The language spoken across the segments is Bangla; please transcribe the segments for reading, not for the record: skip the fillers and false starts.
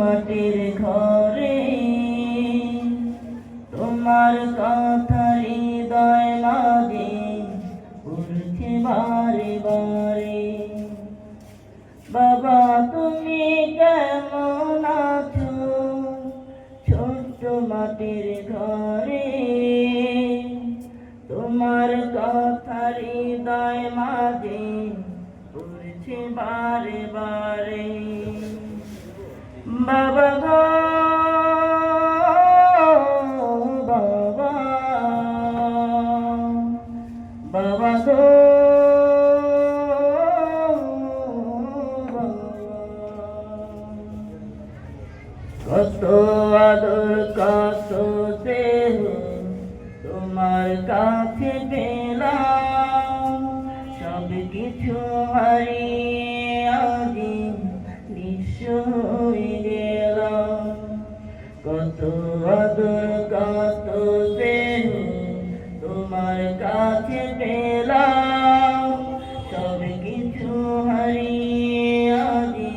মাটির ঘরে তোমার কথা হৃদয় মাঝে উঠছে বারে বারে। বাবা তুমি কেমন আছো ছোট্ট মাটির ঘরে, তোমার কথা হৃদয় মাঝে উঠছে বারে বারে। বাবা গো বাবা, বাবা গো কত আদর কত স্নেহ তোমার কাছে পেলাম, সব কিছু হারিয়ে আজি নিঃস্ব হয়ে গেলাম। কত আদর কত স্নেহ তোমার কাছে পেলাম, সব কিছু হারিয়ে আজি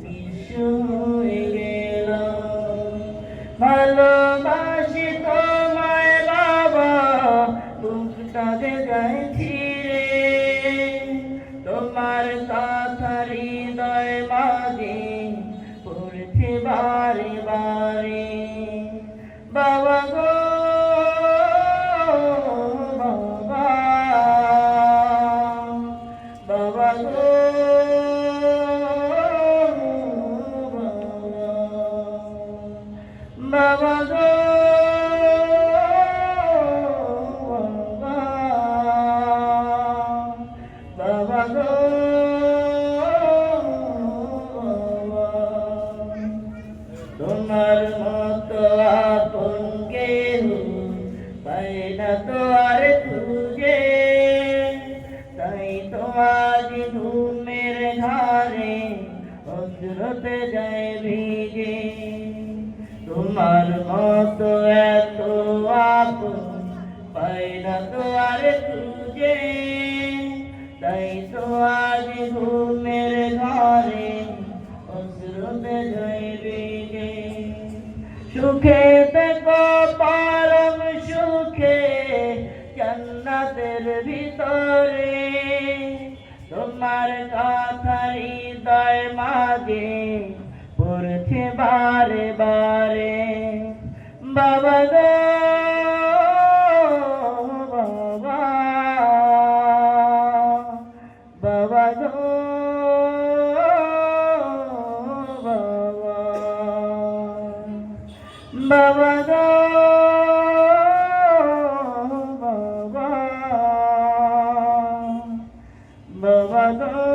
নিঃস্ব হয়ে গেলাম। ভালোবাসি তোমায় বাবা বুকটাকে গাইছি রে, তোমার কথা হৃদয় মাঝে পড়ছে বারে বারে। বাবা গো বাবা, বাবা গো বাবা গো বাবা গো তোমার মতো আপন কেহ পাই না তো আর খুঁজে, তাই তো আজ ঘুমের ধারে অশ্রুতে যায় ভিজে। তোমার মতো এত আপন পাই না তো আর খুঁজে, তাই তো আজ ঘুমের ঘরে অশ্রুতে যায় ভিজে। সুখে থেকো পরম সুখে জান্নাতের ভিতরে, তোমার কথা হৃদয় মাঝে পড়ছে বারে বারে। বাবা গো বাবা, বাবা গো বাবা, বাবা গো বাবা, বাবা গো